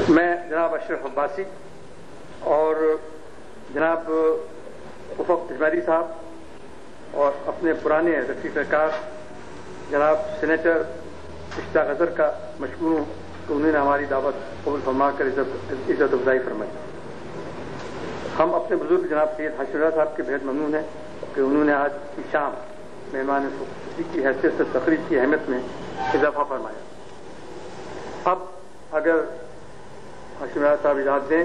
میں جناب اشرف عباسی اور جناب افق اجمالی صاحب اور اپنے پرانے رفیق کار جناب سینیٹر اشتاق اظہر کا مشکور ہوں کہ انہوں نے ہماری دعوت قبول فرما کر عزت افزائی فرمائی۔ ہم اپنے بزرگ جناب سید ہاشم رضا صاحب کے بہت ممنون ہیں کہ انہوں نے آج کی شام مہمان خصوصی کی حیثیت سے تقریب کی اہمیت میں اضافہ فرمایا۔ اب اگر ہاشم رضا صاحب اجازت دیں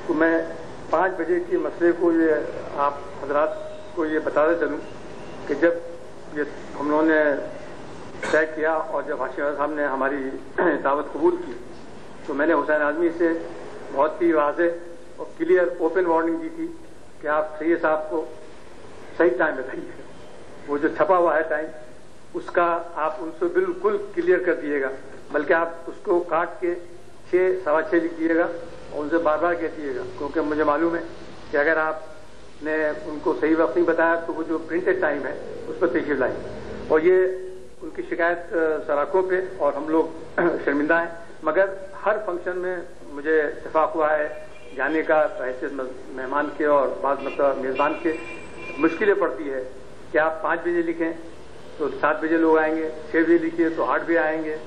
تو میں 5 بجے کے مسئلے کو یہ آپ حضرات کو یہ بتاتا چلوں کہ جب یہ ہم لوگوں نے طے کیا اور جب ہاشم رضا صاحب نے ہماری دعوت قبول کی تو میں نے حسین اعظمی سے بہت ہی واضح اور کلیئر اوپن وارننگ دی تھی کہ آپ سید صاحب کو صحیح ٹائم بتائیے، وہ جو چھپا ہوا ہے ٹائم اس کا آپ ان سے بالکل کلیئر کر دیجیے گا، بلکہ آپ اس کو کاٹ کے 6 سوا 6 لکھ دیجیے گا اور ان سے بار بار کہہ دیجیے گا، کیونکہ مجھے معلوم ہے کہ اگر آپ نے ان کو صحیح وقت نہیں بتایا تو وہ جو پرنٹڈ ٹائم ہے اس پر تشریف لائیں۔ اور یہ ان کی شکایت سراکوں پہ اور ہم لوگ شرمندہ ہیں، مگر ہر فنکشن میں مجھے اتفاق ہوا ہے جانے کا حیثیت مہمان کے اور بعض مرتبہ میزبان کے مشکلیں پڑتی ہے کہ آپ 5 بجے لکھیں تو 7 بجے لوگ آئیں گے، 6 بجے لکھیے تو 8 بجے آئیں گے،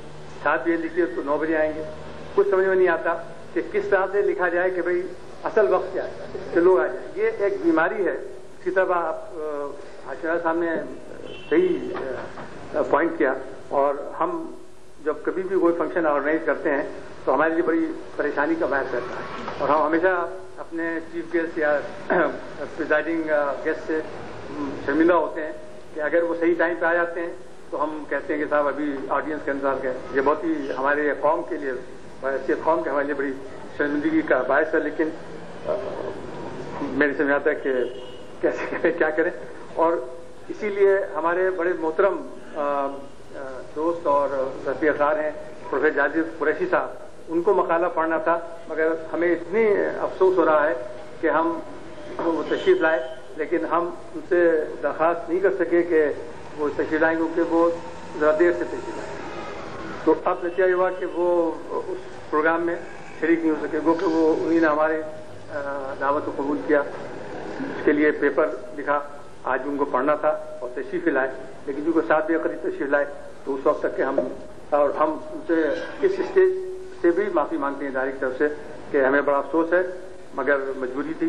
7 بجے لکھیے تو 9 بجے آئیں گے۔ کچھ سمجھ میں نہیں آتا کہ کس طرح سے لکھا جائے کہ بھئی اصل وقت کیا ہے کہ لوگ آ جائیں۔ یہ ایک بیماری ہے۔ اسی طرح آپ ہاشم صاحب نے صحیح پوائنٹ کیا، اور ہم جب کبھی بھی کوئی فنکشن آرگنائز کرتے ہیں تو ہمارے لیے بڑی پریشانی کا باعث رہتا ہے، اور ہم ہمیشہ اپنے چیف گیسٹ یا پریزائڈنگ گیسٹ سے شرمندہ ہوتے ہیں کہ اگر وہ صحیح ٹائم پہ آ جاتے ہیں تو ہم کہتے ہیں کہ صاحب ابھی آڈینس کا انتظار کریں۔ یہ بہت ہی ہمارے قوم کے لیے، قوم کے ہمارے لیے بڑی شرمندگی کا باعث ہے، لیکن میرے سمجھ آتا ہے کہ کیسے کریں، کیا کریں۔ اور اسی لیے ہمارے بڑے محترم دوست اور رفیق کار ہیں پروفیسر جاجد قریشی صاحب، ان کو مقالہ پڑھنا تھا، مگر ہمیں اتنی افسوس ہو رہا ہے کہ ہم وہ تشریف لائے، لیکن ہم ان سے درخواست نہیں کر سکے کہ وہ تشریف لائیں کیونکہ وہ ذرا دیر سے تشریف لائیں۔ تو اب نتیجہ یہ ہوا کہ وہ اس پروگرام میں شریک نہیں ہو سکے، گو کہ وہ انہیں نے ہمارے دعوت کو قبول کیا، اس کے لیے پیپر لکھا، آج ان کو پڑھنا تھا اور تشریف لائے، لیکن چونکہ 7 بجے قریب تشریف لائے تو اس وقت تک کہ ہم ان سے اس اسٹیج سے بھی معافی مانگتے ہیں ادارے کی طرف سے کہ ہمیں بڑا افسوس ہے، مگر مجبوری تھی،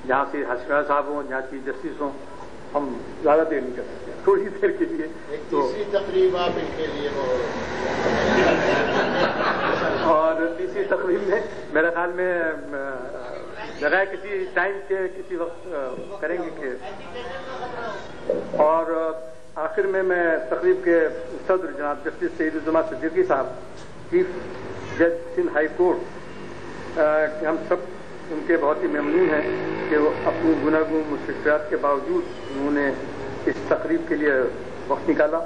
جہاں سے ہاشم رضا صاحب ہوں، جہاں چیف جسٹس ہوں، ہم زیادہ دیر نہیں کر سکتے، تھوڑی دیر کے لیے۔ تیسری تقریب آپ ان کے لیے اور تیسری تقریب میں میرے خیال میں جگہ کسی ٹائم کے کسی وقت کریں گے کہ، اور آخر میں تقریب کے صدر جناب جسٹس سعید الزما صدیقی صاحب، چیف جج سندھ ہائی کورٹ، ہم سب ان کے بہت ہی ممنون ہیں کہ وہ اپنی گناگوں مشکلات کے باوجود انہوں نے اس تقریب کے لیے وقت نکالا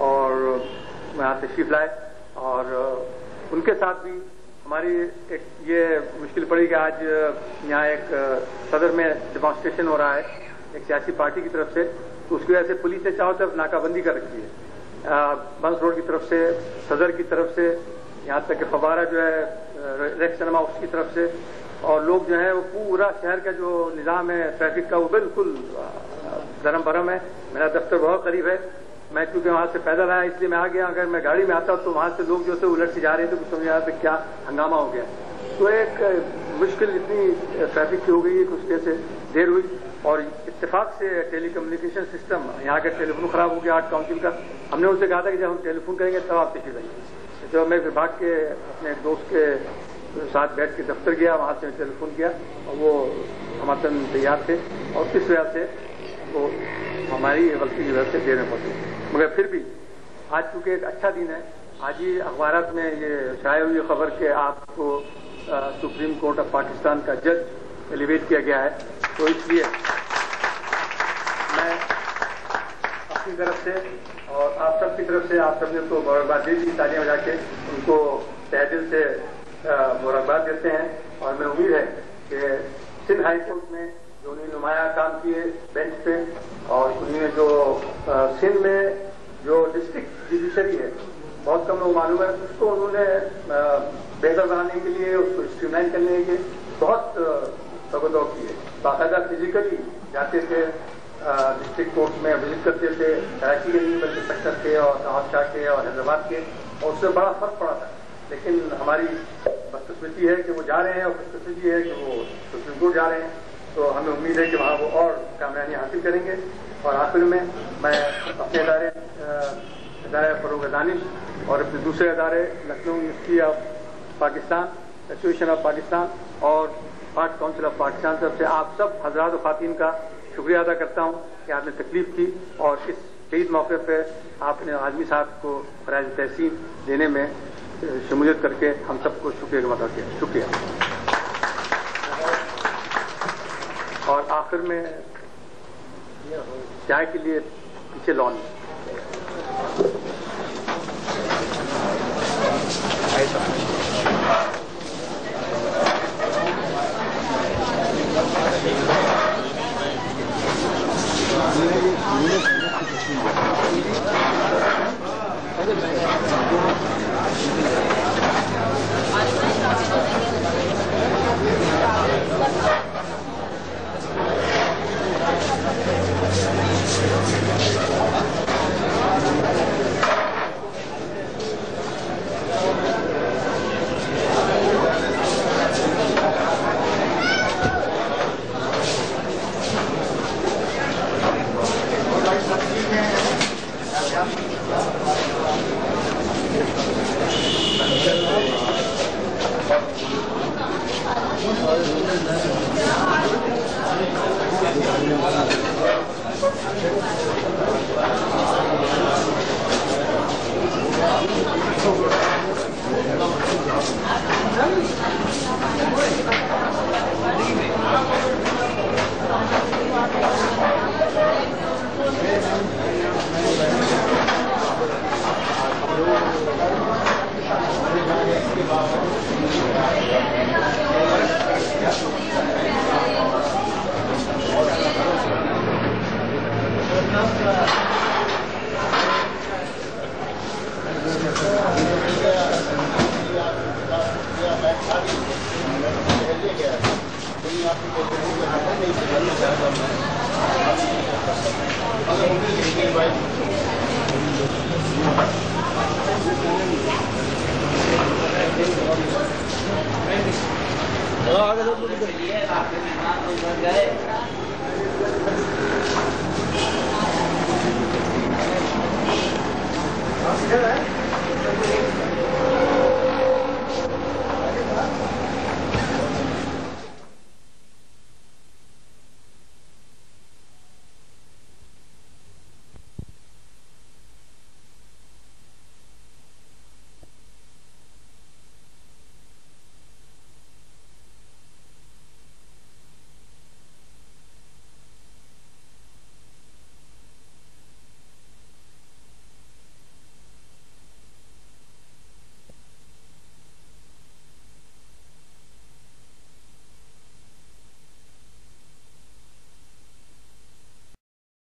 اور یہاں تشریف لائے، اور ان کے ساتھ بھی ہماری ایک یہ مشکل پڑی کہ آج یہاں ایک صدر میں ڈیمانسٹریشن ہو رہا ہے ایک سیاسی پارٹی کی طرف سے، تو اس کی وجہ سے پولیس نے چاروں طرف ناکہ بندی کر رکھی ہے، بنس روڈ کی طرف سے، صدر کی طرف سے، یہاں تک کہ فوارہ جو ہے ریکس سنیما اس کی طرف سے، اور لوگ جو ہیں وہ پورا شہر کا جو نظام ہے ٹریفک کا وہ بالکل درم برم ہے۔ میرا دفتر بہت قریب ہے، میں چونکہ وہاں سے پیدل آیا اس لیے میں آ گیا، اگر میں گاڑی میں آتا تو وہاں سے لوگ جو تھے الٹ کے جا رہے تھے، کچھ سمجھ آ رہا تھا کیا ہنگامہ ہو گیا۔ تو ایک مشکل اتنی ٹریفک کی ہو گئی ہے کہ اس وجہ سے دیر ہوئی، اور اتفاق سے ٹیلی کمیونیکیشن سسٹم یہاں کا ٹیلیفون خراب ہو گیا آرٹ کاؤنسل کا۔ ہم نے ان سے کہا تھا کہ جب ہم ٹیلیفون کریں گے تب آپ تشریف لائیے۔ جب میں بھاگ کے اپنے ایک دوست کے ساتھ بیٹھ کے دفتر گیا، وہاں سے ٹیلیفون کیا اور وہ ہمارے تیار تھے، اور اس وجہ سے وہ ہماری غلطی کی وجہ سے دیر میں پہنچے۔ مگر پھر بھی آج چونکہ ایک اچھا دن ہے، آج ہی اخبارات میں یہ شائع ہوئی خبر کہ آپ کو سپریم کورٹ آف پاکستان کا جج ایلیویٹ کیا گیا ہے، تو اس لیے میں اپنی طرف سے اور آپ سب کی طرف سے، آپ سب نے تو مبارکباد دی تھی، تالیاں بجا کے ان کو تہہ دل سے مبارکباد دیتے ہیں، اور میں امید ہے کہ سندھ ہائی کورٹ میں جو انہوں نے نمایاں کام کیے بینچ پہ، اور انہوں نے جو سندھ میں جو ڈسٹرکٹ جوڈیشری ہے بہت کم لوگ معلوم ہے. اس کو انہوں نے بہتر بنانے کے لیے، اس کو اسٹریم لائن کرنے کے بہت سبدو کی ہے. باقاعدہ فزیکلی جاتے تھے ڈسٹرکٹ کورٹ میں، وزٹ کرتے تھے، کراچی کے نہیں بلکہ سکر کے اور نواز شاہ کے اور حیدرآباد کے، اور اس سے بڑا فرق پڑا تھا. لیکن ہماری بدقسمتی ہے کہ وہ جا رہے ہیں، اور بدقسمتی ہے کہ وہ سپریم کورٹ جا رہے ہیں. تو ہمیں امید ہے کہ وہاں وہ اور کامیابی حاصل کریں گے. اور آخر میں اپنے ادارے فروغ دانش اور اپنے دوسرے ادارے Lucknow university of Pakistan, association of Pakistan اور آرٹ کاؤنسل آف پاکستان طرف سے آپ سب حضرات و خواتین کا شکریہ ادا کرتا ہوں کہ آپ نے تکلیف کی اور اس شہید موقع پہ آپ نے اعظمی صاحب کو خراج تحسین دینے میں شمولیت کر کے ہم سب کو شکریہ کا مدعا کیا. شکریہ. اور آخر میں چائے کے لیے پیچھے لان گئے